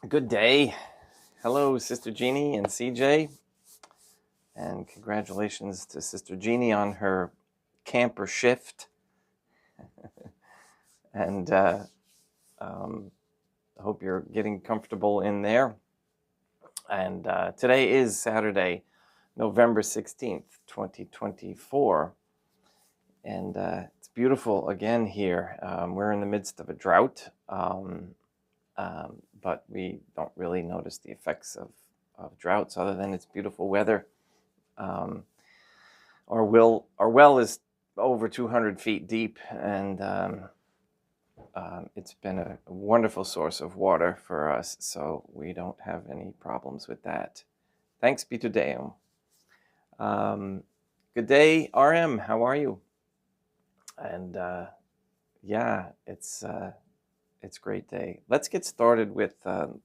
Good day. Hello, Sister Jeannie and CJ. And congratulations to Sister Jeannie on her camper shift. And I hope you're getting comfortable in there. And today is Saturday, November 16th, 2024. And it's beautiful again here. We're in the midst of a drought, but we don't really notice the effects of droughts other than it's beautiful weather. Our well is over 200 feet deep, and it's been a wonderful source of water for us, so we don't have any problems with that. Thanks be to Deum. Good day, RM. How are you? And yeah, it's a great day. Let's get started with the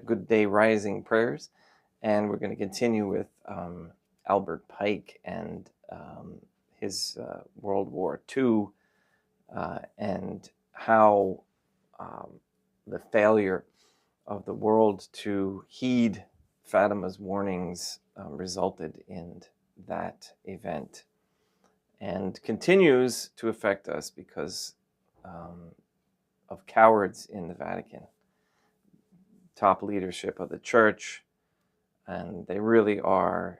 Good Day Rising prayers, and we're going to continue with Albert Pike and his World War II and how the failure of the world to heed Fatima's warnings resulted in that event and continues to affect us because of cowards in the Vatican, top leadership of the church, and they really are,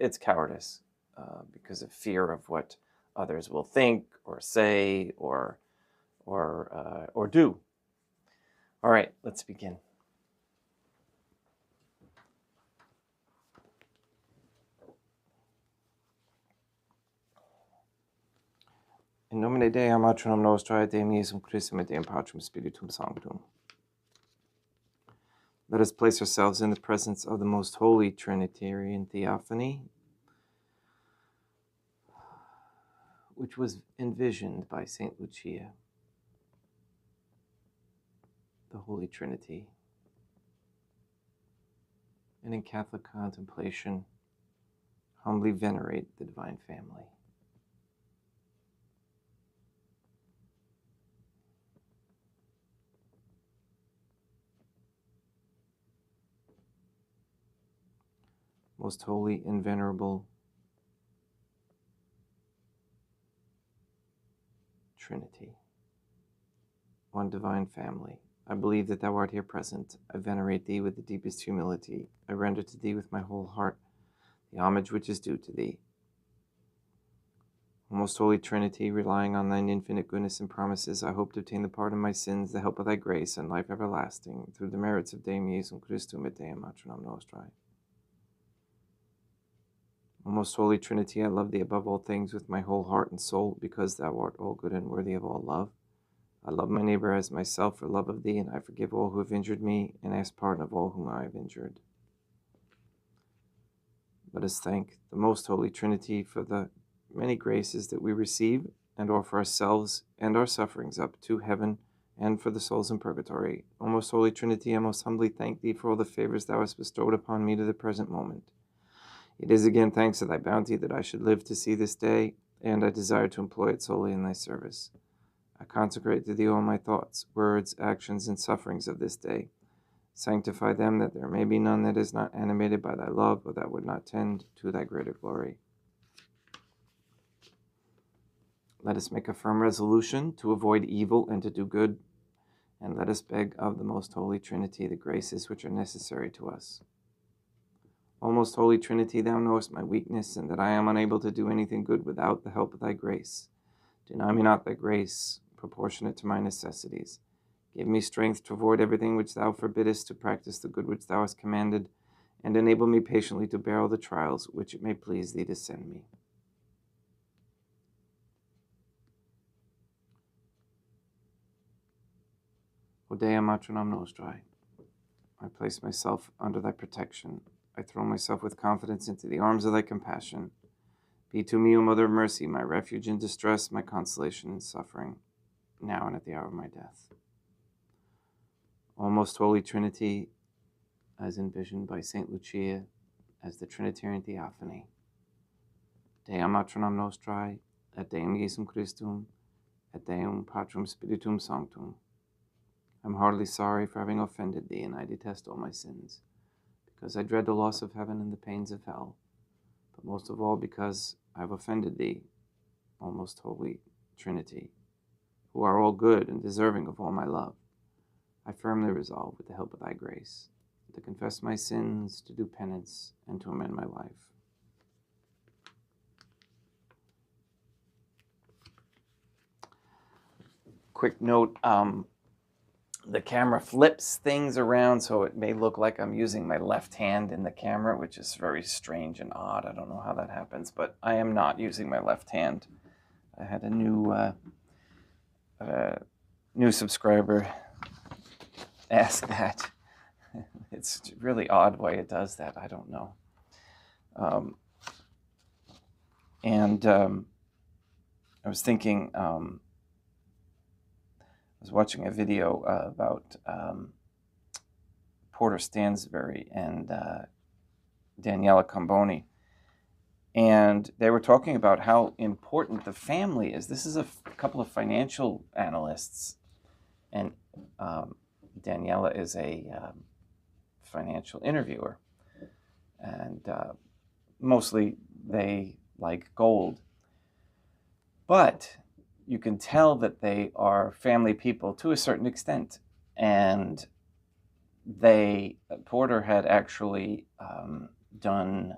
it's cowardice because of fear of what others will think or say or do. All right, let's begin. In nomine Dei, Patrum Nostrae, Deum Iesum Christum, et Deum Patrum Spiritum Sanctum. Let us place ourselves in the presence of the most holy Trinitarian Theophany, which was envisioned by Saint Lucia, the Holy Trinity, and in Catholic contemplation, humbly venerate the Divine Family. Most holy and venerable Trinity, one divine family, I believe that thou art here present. I venerate thee with the deepest humility. I render to thee with my whole heart the homage which is due to thee. O most holy Trinity, relying on thine infinite goodness and promises, I hope to obtain the pardon of my sins, the help of thy grace, and life everlasting, through the merits of Deum Iesum Christum et Deum Patrum Nostrae. O most holy Trinity, I love thee above all things with my whole heart and soul, because thou art all good and worthy of all love. I love my neighbor as myself for love of thee, and I forgive all who have injured me, and ask pardon of all whom I have injured. Let us thank the most holy Trinity for the many graces that we receive, and offer ourselves and our sufferings up to heaven, and for the souls in purgatory. O most holy Trinity, I most humbly thank thee for all the favors thou hast bestowed upon me to the present moment. It is again thanks to thy bounty that I should live to see this day, and I desire to employ it solely in thy service. I consecrate to thee all my thoughts, words, actions, and sufferings of this day. Sanctify them, that there may be none that is not animated by thy love, or that would not tend to thy greater glory. Let us make a firm resolution to avoid evil and to do good, and let us beg of the most holy Trinity the graces which are necessary to us. O most holy Trinity, thou knowest my weakness, and that I am unable to do anything good without the help of thy grace. Deny me not thy grace, proportionate to my necessities. Give me strength to avoid everything which thou forbiddest, to practice the good which thou hast commanded, and enable me patiently to bear all the trials which it may please thee to send me. O Deum Patrum Nostrae, I place myself under thy protection. I throw myself with confidence into the arms of thy compassion. Be to me, O Mother of Mercy, my refuge in distress, my consolation in suffering, now and at the hour of my death. O most holy Trinity, as envisioned by Saint Lucia as the Trinitarian Theophany, Deum Patrum Nostrae, et Deum Iesum Christum, et Deum Patrum Spiritum Sanctum. I'm heartily sorry for having offended thee, and I detest all my sins, because I dread the loss of heaven and the pains of hell, but most of all because I have offended thee, O most holy Trinity, who are all good and deserving of all my love. I firmly resolve, with the help of thy grace, to confess my sins, to do penance, and to amend my life. Quick note, the camera flips things around, so it may look like I'm using my left hand in the camera, which is very strange and odd. I don't know how that happens, but I am not using my left hand. I had a new subscriber ask that. It's a really odd way it does that. I don't know. I was thinking, I was watching a video about Porter Stansberry and Daniela Camboni, and they were talking about how important the family is. This is a couple of financial analysts, and Daniela is a financial interviewer, and mostly they like gold. But you can tell that they are family people to a certain extent. And Porter had actually done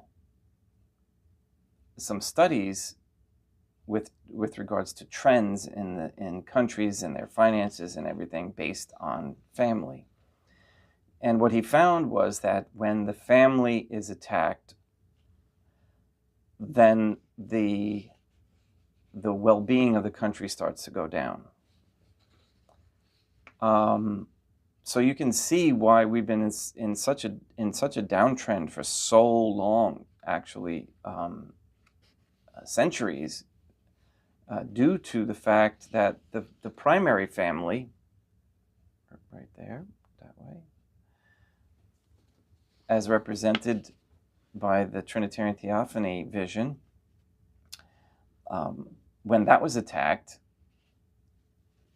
some studies with regards to trends in countries and their finances and everything based on family. And what he found was that when the family is attacked, then the well-being of the country starts to go down. So you can see why we've been in such a downtrend for so long, actually centuries, due to the fact that the primary family, right there, that way, as represented by the Trinitarian Theophany vision, when that was attacked,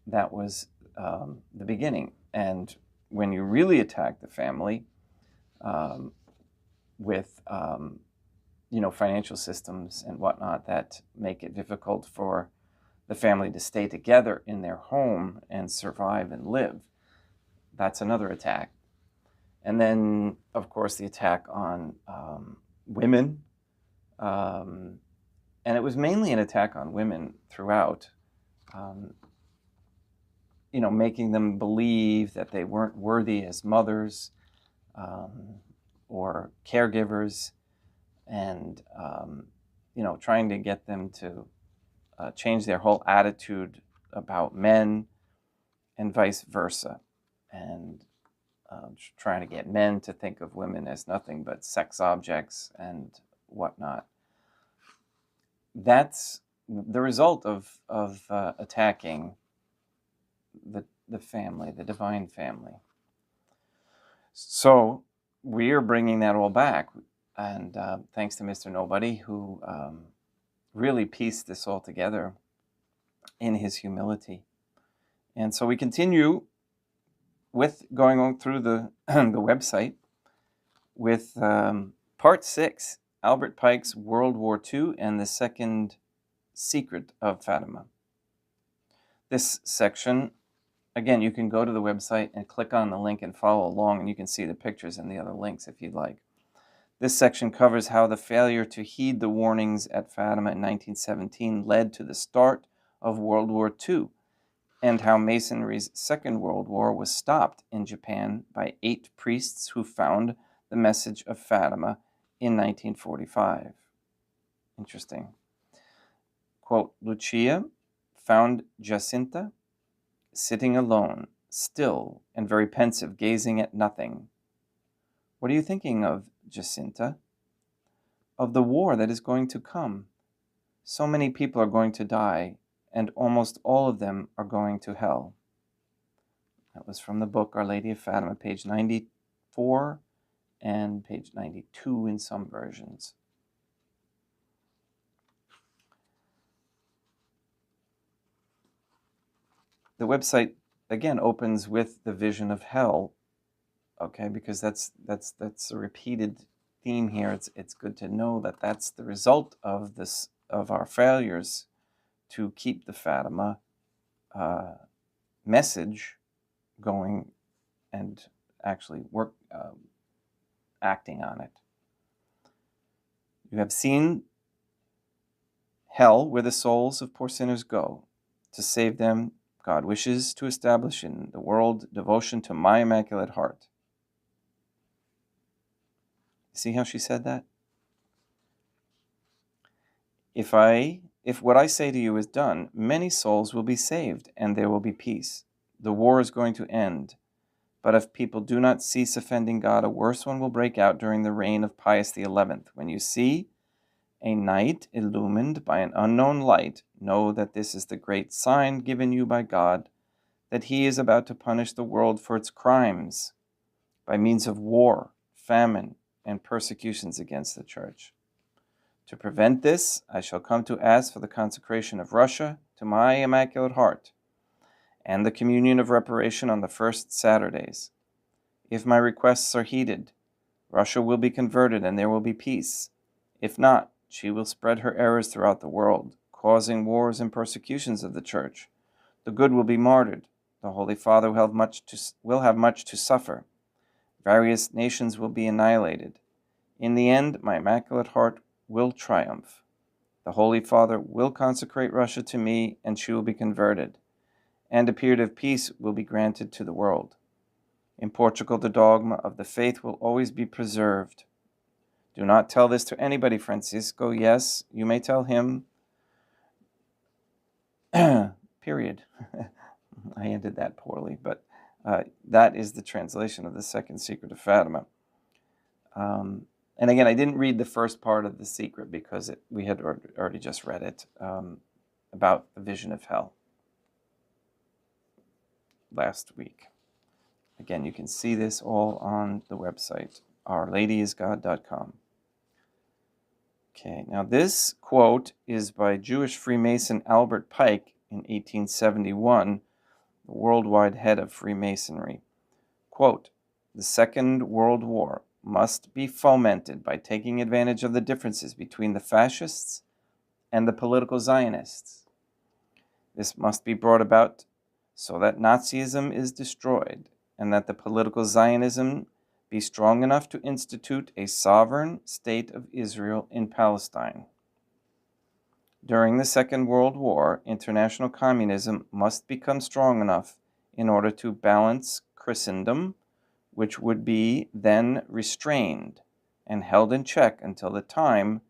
that was the beginning. And when you really attack the family with financial systems and whatnot that make it difficult for the family to stay together in their home and survive and live, that's another attack. And then, of course, the attack on women. And it was mainly an attack on women throughout, making them believe that they weren't worthy as mothers or caregivers, and, trying to get them to change their whole attitude about men and vice versa, and trying to get men to think of women as nothing but sex objects and whatnot. That's the result of attacking the family, the divine family. So we are bringing that all back, and thanks to Mr. Nobody, who really pieced this all together in his humility. And so we continue with going on through the website with part 6, Albert Pike's World War II and the Second Secret of Fatima. This section, again, you can go to the website and click on the link and follow along, and you can see the pictures and the other links if you'd like. This section covers how the failure to heed the warnings at Fatima in 1917 led to the start of World War II, and how Masonry's Second World War was stopped in Japan by 8 priests who found the message of Fatima in 1945. Interesting. Quote, Lucia found Jacinta sitting alone, still and very pensive, gazing at nothing. What are you thinking of, Jacinta? Of the war that is going to come. So many people are going to die, and almost all of them are going to hell. That was from the book Our Lady of Fatima, page 94 and page 92 in some versions. the website again opens with the vision of hell, okay, because that's a repeated theme here. It's good to know that that's the result of this, of our failures to keep the Fatima message going and actually acting on it. You have seen hell, where the souls of poor sinners go. To save them, God wishes to establish in the world devotion to my Immaculate Heart. See how she said that? If what I say to you is done, many souls will be saved, and there will be peace. The war is going to end. But if people do not cease offending God, a worse one will break out during the reign of Pius XI. When you see a night illumined by an unknown light, know that this is the great sign given you by God, that he is about to punish the world for its crimes by means of war, famine, and persecutions against the Church. To prevent this, I shall come to ask for the consecration of Russia to my Immaculate Heart, and the communion of reparation on the first Saturdays. If my requests are heeded, Russia will be converted and there will be peace. If not, she will spread her errors throughout the world, causing wars and persecutions of the Church. The good will be martyred. The Holy Father will have much to suffer. Various nations will be annihilated. In the end, my Immaculate Heart will triumph. The Holy Father will consecrate Russia to me, and she will be converted, and a period of peace will be granted to the world. In Portugal, the dogma of the faith will always be preserved. Do not tell this to anybody, Francisco. Yes, you may tell him. Period. I ended that poorly, but that is the translation of the second secret of Fatima. And again, I didn't read the first part of the secret because we had already just read it, about the vision of hell last week. Again, you can see this all on the website, ourladyisgod.com. Okay, now this quote is by Jewish Freemason Albert Pike in 1871, the worldwide head of Freemasonry. Quote, "The Second World War must be fomented by taking advantage of the differences between the fascists and the political Zionists. This must be brought about so that Nazism is destroyed and that the political Zionism be strong enough to institute a sovereign state of Israel in Palestine. During the Second World War, international communism must become strong enough in order to balance Christendom, which would be then restrained and held in check until the time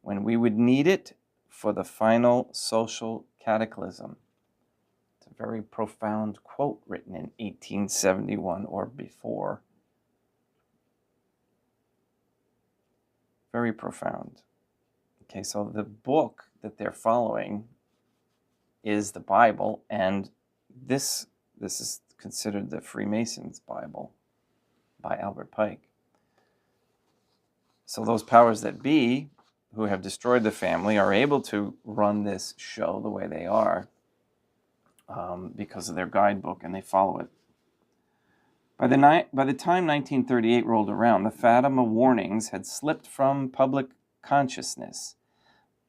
when we would need it for the final social cataclysm." It's a very profound quote written in 1871 or before. Very profound. Okay, so the book that they're following is the Bible, and this is considered the Freemasons' Bible by Albert Pike. So those powers that be, who have destroyed the family, are able to run this show the way they are because of their guidebook, and they follow it. By the time 1938 rolled around, the Fatima warnings had slipped from public consciousness,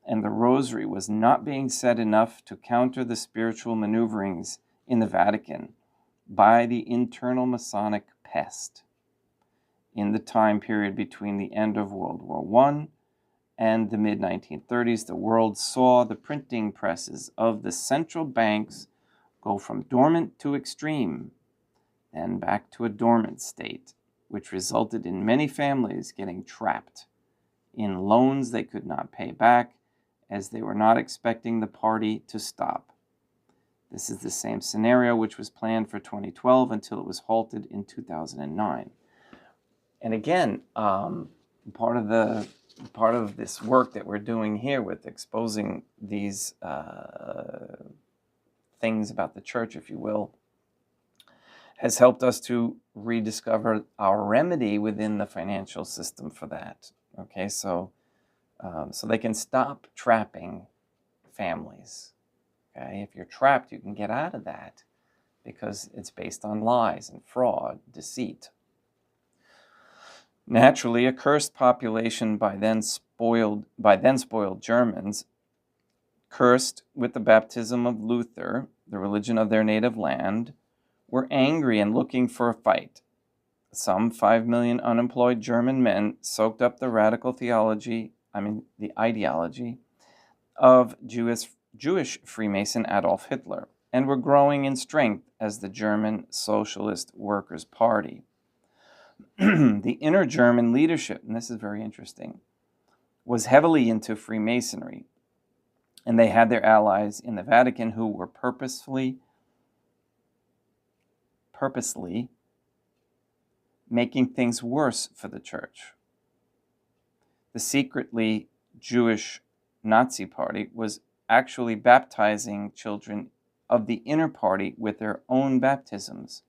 and the rosary was not being said enough to counter the spiritual maneuverings in the Vatican by the internal Masonic pest. In the time period between the end of World War I and the mid-1930s, the world saw the printing presses of the central banks go from dormant to extreme, then back to a dormant state, which resulted in many families getting trapped in loans they could not pay back, as they were not expecting the party to stop. This is the same scenario which was planned for 2012 until it was halted in 2009. And again, part of this work that we're doing here with exposing these things about the Church, if you will, has helped us to rediscover our remedy within the financial system for that. Okay, so they can stop trapping families. Okay, if you're trapped, you can get out of that because it's based on lies and fraud, deceit. Naturally, a cursed population by then spoiled Germans, cursed with the baptism of Luther, the religion of their native land, were angry and looking for a fight. Some 5 million unemployed German men soaked up the radical the ideology of Jewish Freemason Adolf Hitler, and were growing in strength as the German Socialist Workers' Party. The inner German leadership, and this is very interesting, was heavily into Freemasonry, and they had their allies in the Vatican who were purposely making things worse for the church. The secretly Jewish Nazi Party was actually baptizing children of the inner party with their own baptisms,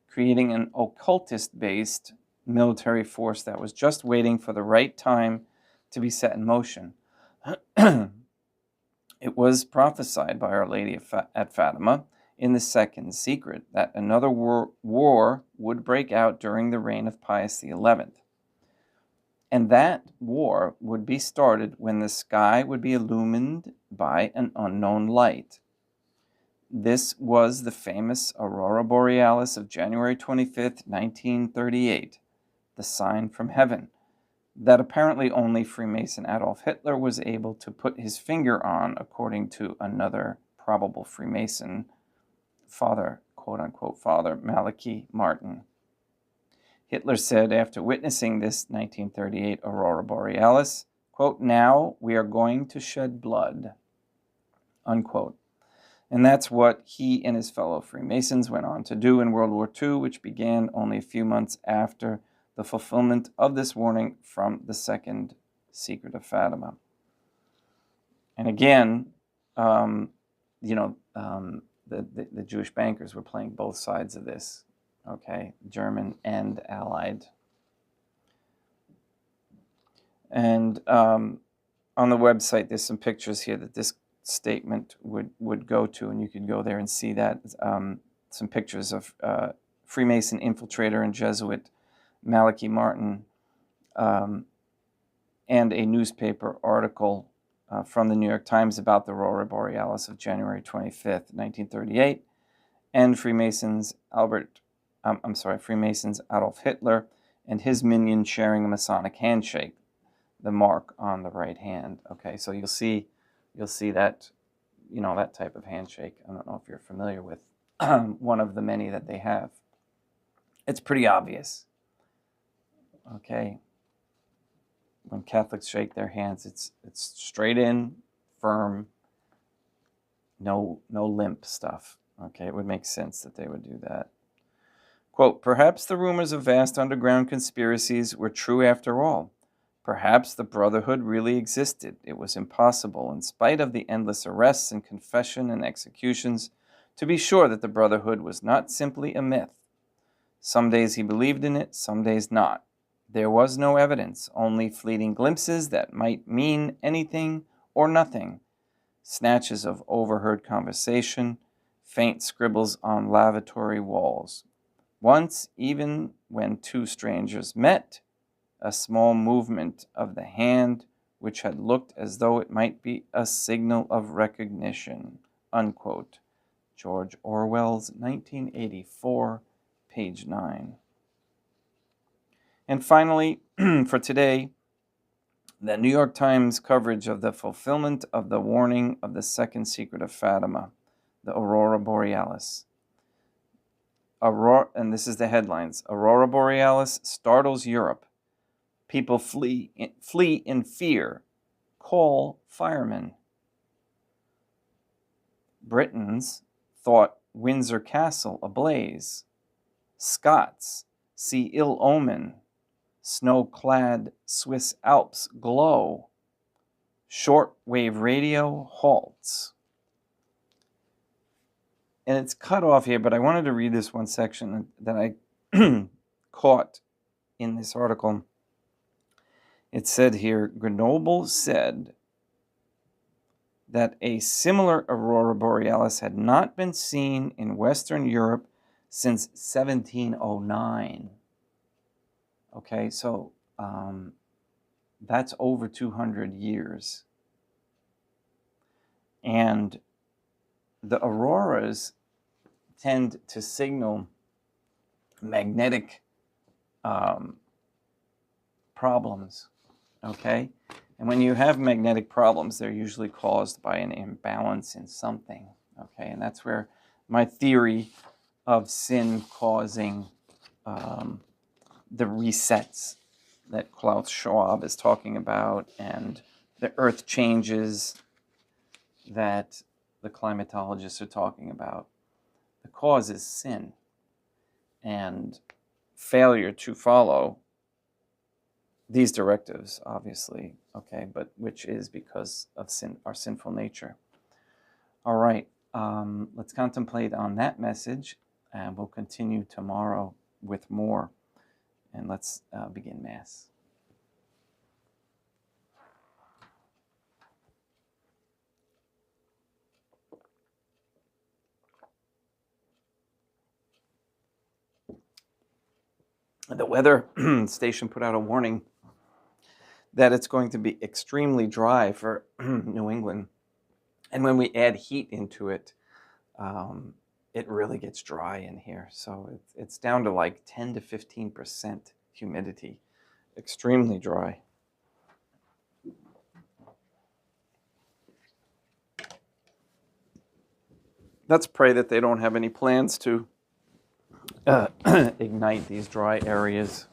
creating an occultist-based military force that was just waiting for the right time to be set in motion. It was prophesied by Our Lady at Fatima in the Second Secret that another war would break out during the reign of Pius XI. And that war would be started when the sky would be illumined by an unknown light. This was the famous Aurora Borealis of January 25th, 1938, the sign from heaven that apparently only Freemason Adolf Hitler was able to put his finger on, according to another probable Freemason, Father, quote-unquote, Father Malachi Martin. Hitler said after witnessing this 1938 Aurora Borealis, quote, "Now we are going to shed blood," unquote. And that's what he and his fellow Freemasons went on to do in World War II, which began only a few months after the fulfillment of this warning from the Second Secret of Fatima. And again, the Jewish bankers were playing both sides of this, okay, German and Allied. And on the website, there's some pictures here that this statement would go to, and you could go there and see that. Some pictures of Freemason infiltrator and Jesuit Malachi Martin, and a newspaper article from the New York Times about the Aurora Borealis of January 25th, 1938, and Freemasons Adolf Hitler and his minion sharing a Masonic handshake, the mark on the right hand. Okay, so you'll see that, that type of handshake. I don't know if you're familiar with one of the many that they have. It's pretty obvious. Okay, when Catholics shake their hands, it's straight in, firm, no limp stuff. Okay, it would make sense that they would do that. Quote, "Perhaps the rumors of vast underground conspiracies were true after all. Perhaps the Brotherhood really existed. It was impossible, in spite of the endless arrests and confession and executions, to be sure that the Brotherhood was not simply a myth. Some days he believed in it, some days not. There was no evidence, only fleeting glimpses that might mean anything or nothing, snatches of overheard conversation, faint scribbles on lavatory walls. Once, even when two strangers met, a small movement of the hand which had looked as though it might be a signal of recognition," unquote. George Orwell's 1984, page 9. And finally, for today, the New York Times coverage of the fulfillment of the warning of the Second Secret of Fatima, the Aurora Borealis. And this is the headlines. Aurora Borealis startles Europe. People flee in fear. Call firemen. Britons thought Windsor Castle ablaze. Scots see ill omen. Snow-clad Swiss Alps glow. Shortwave radio halts. And it's cut off here, but I wanted to read this one section that I caught in this article. It said here, Grenoble said that a similar aurora borealis had not been seen in Western Europe since 1709. Okay, so that's over 200 years. And the auroras tend to signal magnetic problems, okay? And when you have magnetic problems, they're usually caused by an imbalance in something, okay? And that's where my theory of sin causing the resets that Klaus Schwab is talking about, and the earth changes that the climatologists are talking about. The cause is sin and failure to follow these directives, obviously, okay, but which is because of sin, our sinful nature. All right, let's contemplate on that message, and we'll continue tomorrow with more. And let's begin Mass. The weather station put out a warning that it's going to be extremely dry for New England. And when we add heat into it, it really gets dry in here. So it's down to like 10 to 15% humidity, extremely dry. Let's pray that they don't have any plans to ignite these dry areas.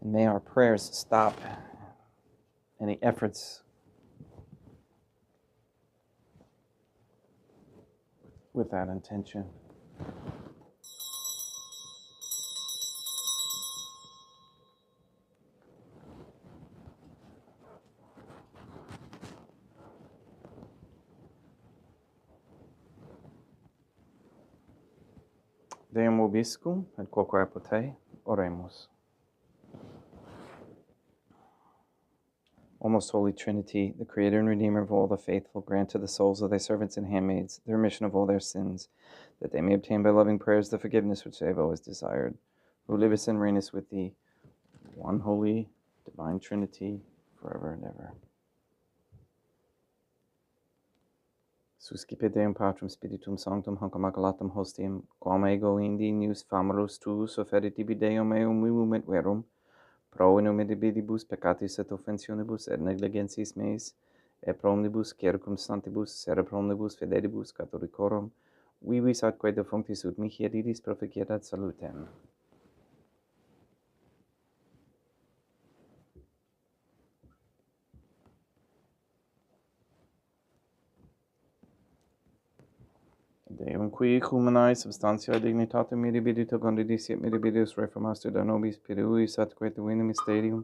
And may our prayers stop any efforts with that intention. Deum vobiscum et quoque apud oremus. O most holy Trinity, the Creator and Redeemer of all the faithful, grant to the souls of thy servants and handmaids the remission of all their sins, that they may obtain by loving prayers the forgiveness which they have always desired, who livest and reignest with thee, one holy, divine Trinity, forever and ever. Suscipe Deum Patrum Spiritum Sanctum hanc immaculatum hostium, quam ego indi nius famulus tuus offerit tibi Deum eum vivum et verum, pro innumerabilibus peccatis et offensionibus et negligentis meis, et pro omnibus circumstantibus cerebromnibus fidelibus catholicorum, vivis atque defunctis ut mihi edidis proficietat salutem. Deum qui humanae substantiae dignitatem mirabilita condidis et mirabilis reformaster da nobis piruis atque divine mysterium,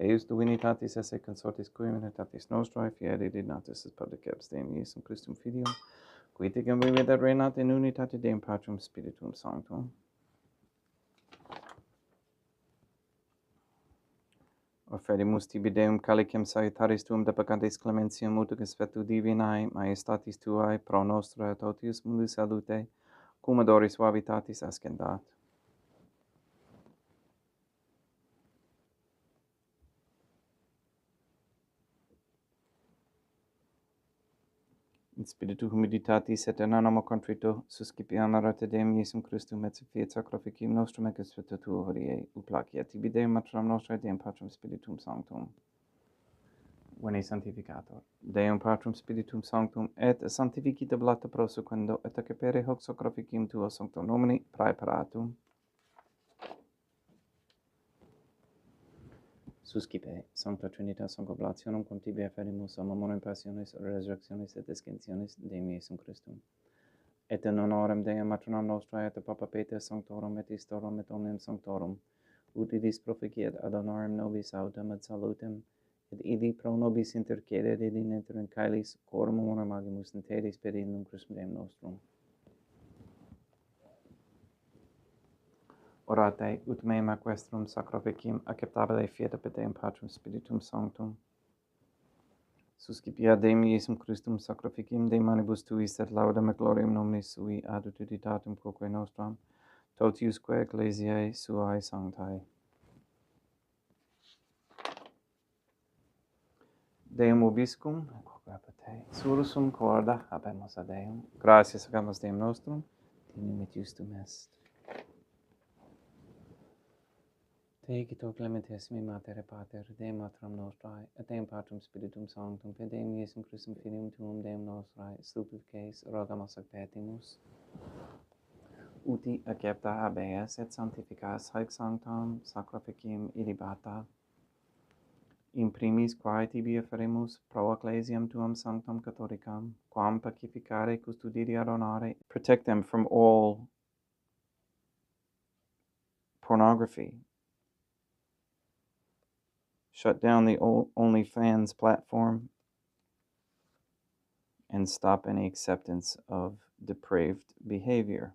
eius divinitatis esse consortis cui divinitatis nostrae, fieri dignatis est public abstem Iesum Christum Filium, qui ticum vivit et reinat in unitate Deum Patrum Spiritum Sanctum. Offerimus tibi Deum calicem salutaris tuum de peccatis clementiam utus fetu divinae, majestatis tuae, pro nostra et totius mundi salute, cum adoris suavitatis ascendat. In spiritu humilitatis et in animo contrito, suscipiam arate Deum Iesum Christum et fiat sacrificium nostrum et experta tuo hodie, uplacia tibi Deum matram nostra Deum Patrum Spiritum Sanctum. Veni sanctificator. Deum Patrum Spiritum Sanctum et sanctificita blata prosequendo et accepere hoc sacrificium tuo sanctum nomini praeparatum. Suscipe, Sancta Trinitas Oblationum cum tibi afferimus amorem passionis resurrectionis et descensionis Deum Iesum Christum. Et in honorem Deum matronam nostrae et Papa Peter Sanctorum et Istorum et omnium Sanctorum, ut idis proficiat ad honorem nobis autem et salutem, et idi pro nobis intercedere et in interim caelis corum honorem agimus in teris per illum Christum Deum nostrum. orate ut mem aquestrum sacrificium acceptabile fiat Deum Patrum Spiritum Sanctum. Suscipia Deum Iesum Christum sacrificium de manibus tuis et laudam et gloriam nomine sui ad utilitatem quoque nostram, totiusque ecclesiae suae sanctae. Deum vobiscum, quoque apete, sursum corda habemus ad Deum. Gratias agamus Deum nostrum, dignum et justum est. Te quito clementissimi Mater Pater, Deum Matram Nostrae, et Deum Patrum Spiritum Sanctum, per Deum Iesum Christum Filium Tuum, Deum Nostrae, supplices, rogamus ac petimus. Uti accepta habeas et sanctificas haec sanctam sacrificium ilibata. In primis quae tibi oferimus pro ecclesiam tuam sanctam catholicam, quam pacificare, custodire, adornare, protect them from all pornography. Shut down the OnlyFans platform and stop any acceptance of depraved behavior.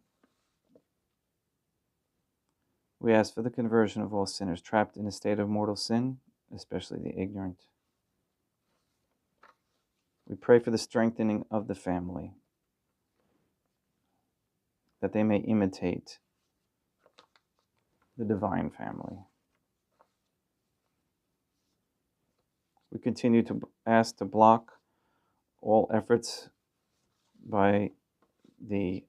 We ask for the conversion of all sinners trapped in a state of mortal sin, especially the ignorant. We pray for the strengthening of the family, that they may imitate the divine family. We continue to ask to block all efforts by the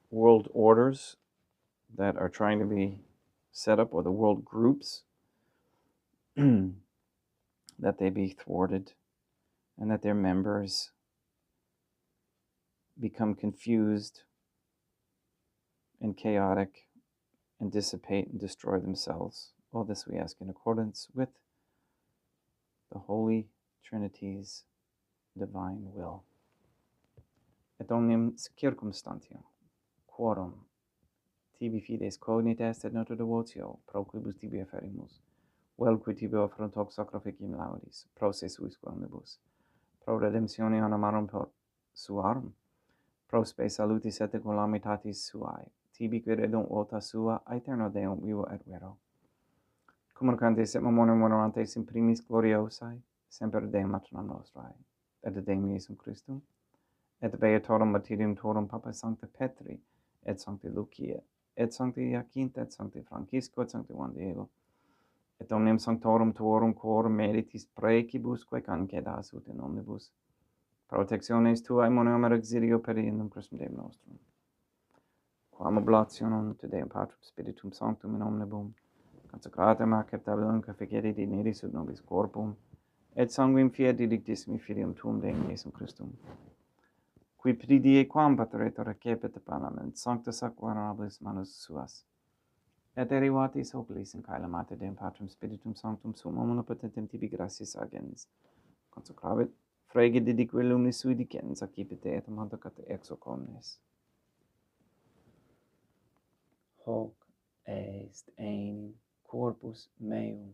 world orders that are trying to be set up, or the world groups, that they be thwarted, and that their members become confused and chaotic and dissipate and destroy themselves. All this we ask in accordance with the Holy Trinity's divine will. Et omnium circumstantium, quorum tibi fides cognit est et nota devotio, pro quibus tibi afferimus, vel qui tibi offrant hoc sacrificium laudis, pro se suisque omnibus, pro redemptione onomarum suarum, pro spe salutis et calamitatis suae, tibi qui redunt vota sua, aeterno Deum vivo et vero. Communicantes et memoriam honorantes in primis gloriosae, semper Deum Matram Nostrae, et Deum Iesum Christum, et beatorum martyrium torum Papa Sancta Petri, et Sancti Lucia, et Sancti Jacinta, et Sancti Francisco, et Sancti Juan Diego, et omnium sanctorum tuorum quorum meritis precibusque cancedas ut in omnibus, protectiones tuae monium et exilio periendum Christum Deum nostrum. Quam oblationem te Deum Patrum Spiritum Sanctum in omnibus, consecratem acceptabilem configere dineris ut nobis corpum, et sanguinem fiat dilictissimi Filium Tuum Deum Iesum Christum, qui pridie quam pateretur recepit parlament, sanctus ac venerabilis manus suas, et derivatis oculis in caelum ate Deum Patrum Spiritum Sanctum sum omnipotentem tibi gratias agens, consecravit frege didique lumnis sui dicens, accipite et amantacat ex hoc omnes. Hoc est enim corpus meum.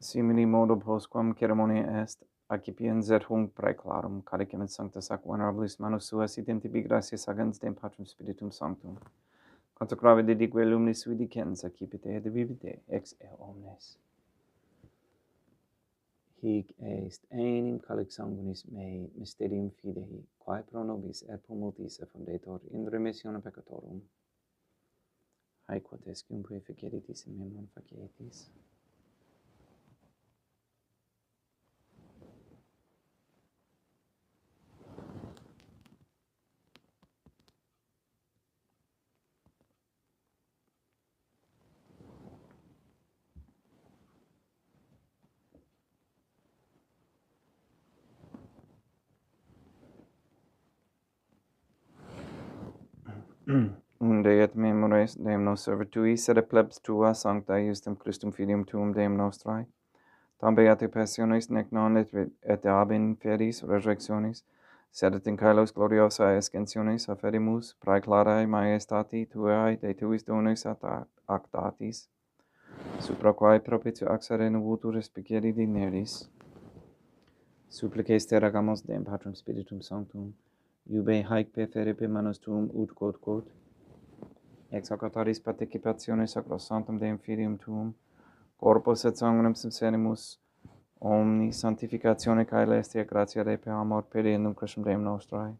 Simili modo postquam ceremonia est, accipiens et hunc praeclarum, caricem et sanctus ac venerabilis manus suas, idem tibi gratias agens Deum Patrum Spiritum Sanctum, consecrave didique lumnis sui dicens, accipite et vivite ex eo omnes. Hic est enim calix sanguinis mei mysterium fidei, quae pro nobis et pro multis effundetur in remissione peccatorum. Haec quod escium purificeritis in memon facietis. Unde et memores Deum nos servituis, sed plebs tua sancta justem Christum Filium Tuum Deum Nostrae, tam beati passionis, nec non et ab inferis resurrectionis, sed et in caelos gloriosa ascensionis afferimus, praeclarae maestati tuae de tuis donis actatis, supra quae propitio axere novutur respicia dineris, supplices terragamos Deum Patrum Spiritum Sanctum, iube haec perferebe manus tuum ut quod, ex hoc autaris participationis sacrosanctum Deum Filium tuum, corpus et sanguinem sincerimus, omni sanctificatione caelestia gratia Dei per amor periendum Christum Deum nostrae.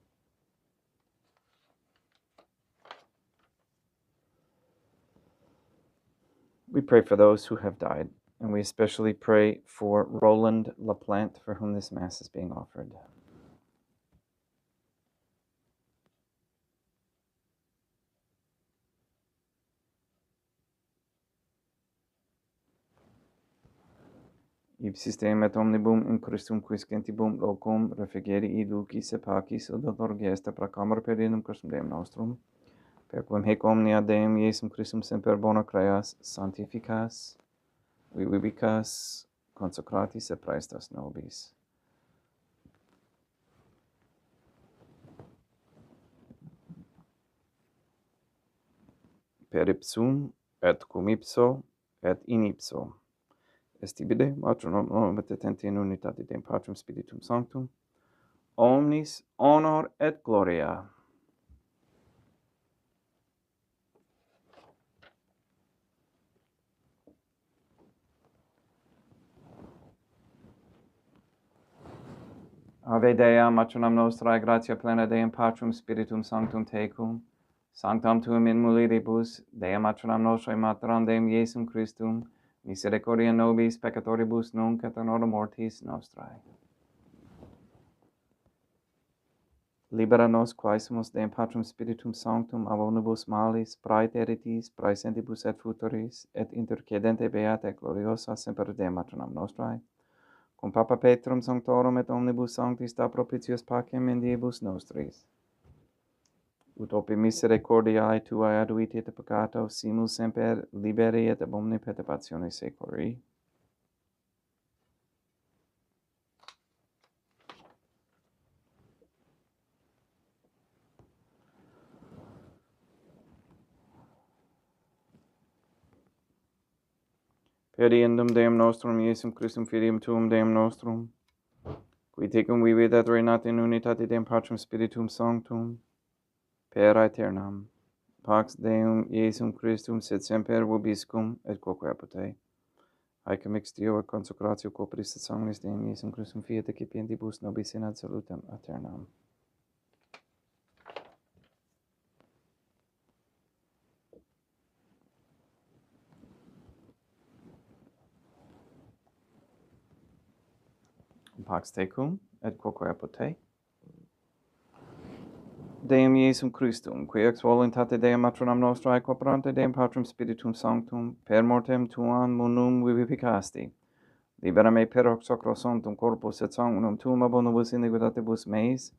We pray for those who have died, and we especially pray for Roland LaPlante, for whom this Mass is being offered. Ipsistem et omnibum in Christum quis gentibum locum refugeri iducis et pacis odor gesta proclamor periendum Christum Deum nostrum, per quem hec omnia Deum Iesum Christum semper bona creas, sanctificas, vivibicas, consecratis et praestas nobis. Per ipsum, et cum ipso, et in ipso. Estibide, matronom et detenti in unitate Deum Patrum Spiritum Sanctum, omnis honor et gloria. Ave Dea, matronam nostrae, gratia plena Deum Patrum Spiritum Sanctum tecum, sanctam tuum in mulieribus, Dea matronam nostrae, materam Deum Iesum Christum, misericordia nobis peccatoribus nunc et in hora mortis nostrae. Libera nos quaesimus Deum Patrum Spiritum Sanctum ab omnibus malis, praeteritis, praesentibus et futuris, et intercedente beata et gloriosa semper Deum matronam nostrae, cum Papa Petrum Sanctorum et omnibus sanctis da propitius pacem in diebus nostris. Ut opi misericordiae tuae aduiti et peccato, simus semper liberi et ab omni perturbatione secori. Periendum Deum nostrum Iesum Christum Filium tuum Deum nostrum, qui tecum vivit et reinat in unitate Deum Patrum Spiritum Sanctum, per aeternam. Pax Deum Iesum Christum sed semper vobiscum et quoque apud. Haecum extio et consecratio corporis et sanguinis Deum Iesum Christum fiat excipientibus nobis in ad salutem aeternam. Pax tecum et quoque apud te. Deum Iesum Christum, qui ex voluntate Deum matronam nostrae cooperante Deum Patrum Spiritum Sanctum, per mortem tuam munum vivipicasti, libera me per hoc sacrosanctum corpus et sanguinum tuum ab omnibus iniquitatibus meis,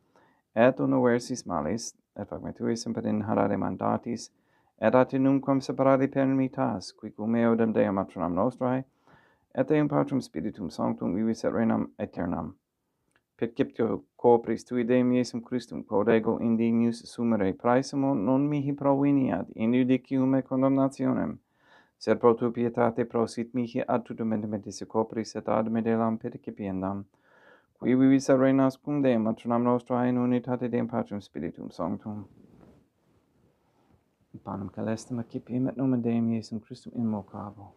et universis malis, et fac me tui semper inharare mandatis, et atinumquam separati per nimitas, qui cum eodem Deum matronam nostrae, et Deum Patrum Spiritum Sanctum vivis et reinam aeternam. Perciptio corporis tui Deum Iesum Christum, quod ego indignus sumere praesimo non mihi proveniat in judicium et condemnationem, sed pro tu pietate prosit mihi ad tutum mentis corporis et ad medelam percipiendam, qui vivis et reinas cum Deum matronam nostrae in unitate Deum Patrum Spiritum Sanctum. Panem celestem accipiem et nomen Deum Iesum Christum invocabo.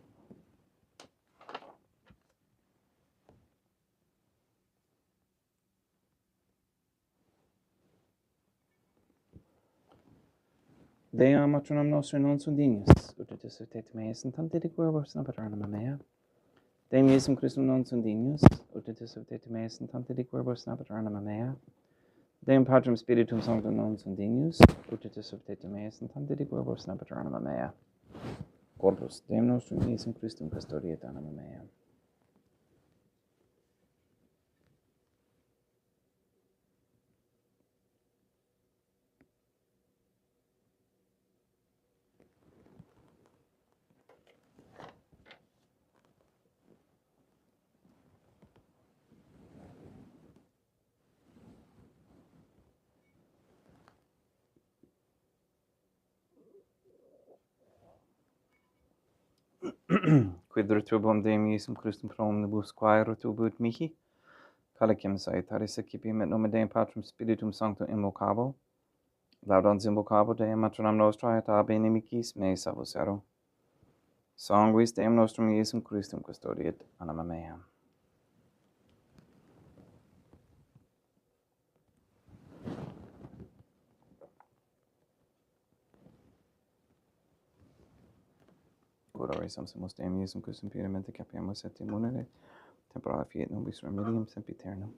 Dea matronam nostrae non sunt dignis, ut et exercete meis in tante diquibus napaternam mea. Deum Iesum Christum non sunt dignis, ut et exercete meis in tante diquibus napaternam mea. Deum Patrum Spiritum Sanctum non sunt dignis, ut et exercete meis in tante diquibus napaternam mea. Corpus Deum nostrum Iesum Christum custodiet anima mea. Quid retrubum Deum Iesum Christum pro omnibus quae retrubut mihi, calicem saitaris accipim et nomen Deum Patrum Spiritum Sanctum invocabo, laudans invocabo Deum matronam nostrae et ab inimicis mei salvus ero. Sanguis Deum nostrum Iesum Christum custodiet anima meam. Cordare samsimus Deum Iesum Christum piamente capiamus et immunere, tempora fiat nobis remedium sempiternum.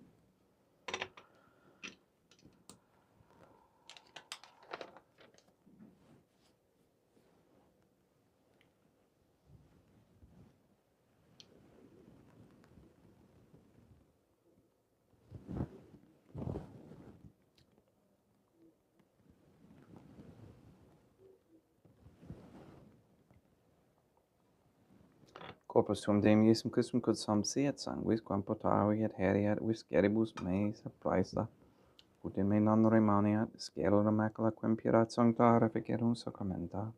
Corpus tuum Deum Iesum Christum quod samsi et sanguis quam potavi et heriat visceribus meis appraesa, ut in me non remaniat scelera macula quem puerat sancta reficerum sacramenta.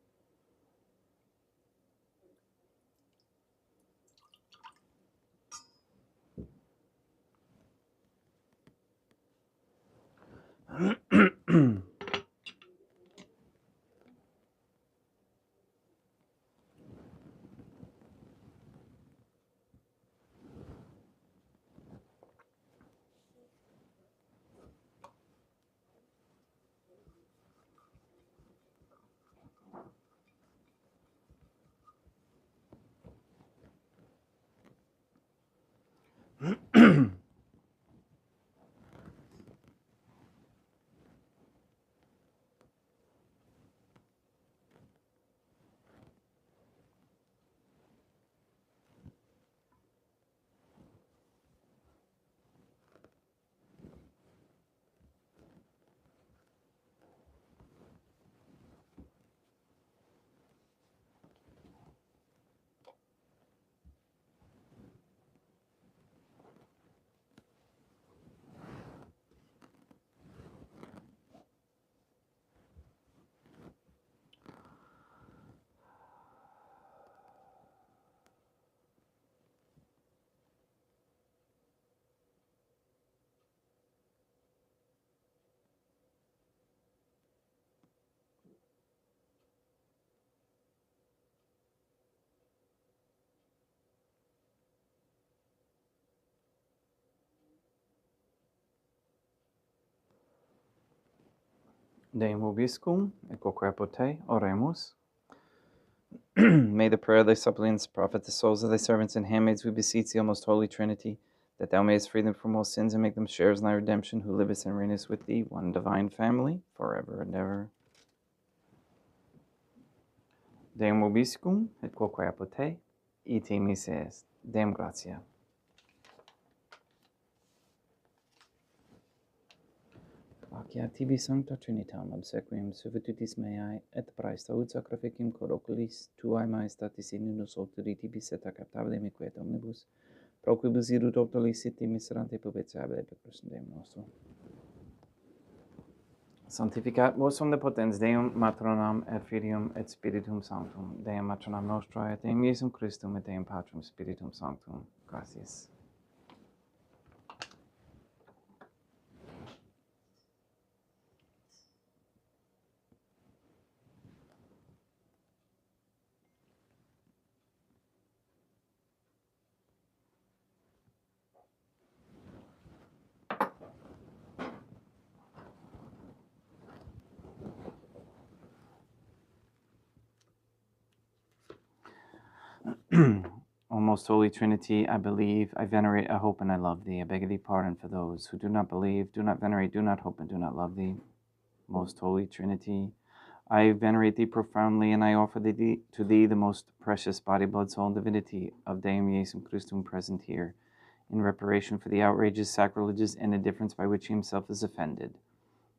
Deum vobiscum, et quoque apote, oremus. May the prayer of thy suppliants profit the souls of thy servants and handmaids, we beseech thee, O most holy Trinity, that thou mayest free them from all sins and make them sharers in thy redemption, who livest and reignest with thee, one divine family, forever and ever. Deum vobiscum, et quoque apote, ite mise est. Deum gratia. Placia tibi sancta Trinitam obsequium servitutis meae, et praesta ut sacrificium cor oculis tuae maestatis in unus alteri tibi seta captabile miquet omnibus, pro quibus irut octoliciti miserante pubetiabile per Christum Deum nostrum. Sanctificat vos omnipotens Deum matronam et Filium et Spiritum Sanctum, Deum matronam nostrae et Deum Iesum Christum et Deum Patrum Spiritum Sanctum. Gratias. O most holy Trinity, I believe, I venerate, I hope, and I love thee. I beg of thee pardon for those who do not believe, do not venerate, do not hope, and do not love thee. Most holy Trinity, I venerate thee profoundly, and I offer thee to thee the most precious body, blood, soul, and divinity of Deum Iesum Christum present here, in reparation for the outrages, sacrileges, and indifference by which he himself is offended.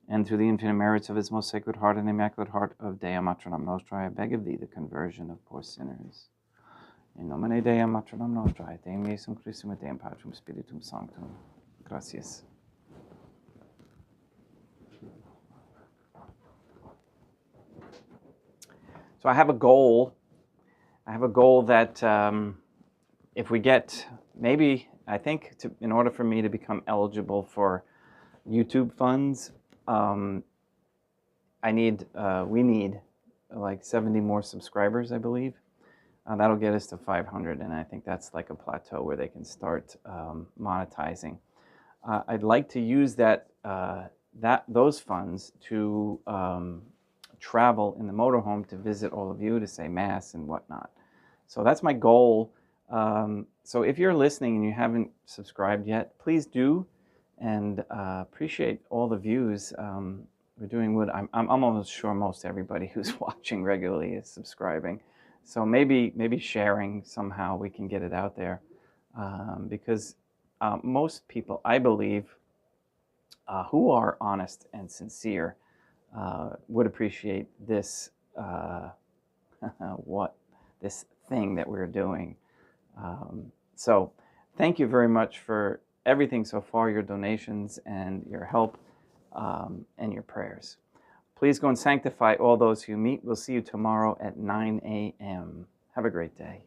And through the infinite merits of his most sacred heart and immaculate heart of Dea Matronam Nostrae, I beg of thee the conversion of poor sinners. In nomine Dei matronam nostrae, Deum Iesum Christum et Deum Patrum Spiritum Sanctum. Gratias. So I have a goal I have a goal that if we get, maybe, I think in order for me to become eligible for YouTube funds, we need like 70 more subscribers, I believe. That'll get us to 500, and I think that's like a plateau where they can start monetizing. I'd like to use those funds to travel in the motorhome to visit all of you, to say Mass and whatnot. So that's my goal. So if you're listening and you haven't subscribed yet, please do, and appreciate all the views. We're doing good. I'm almost sure most everybody who's watching regularly is subscribing. So maybe sharing somehow we can get it out there, because most people, I believe, who are honest and sincere would appreciate this this thing that we're doing. So thank you very much for everything so far, your donations and your help and your prayers. Please go and sanctify all those who meet. We'll see you tomorrow at 9 a.m. Have a great day.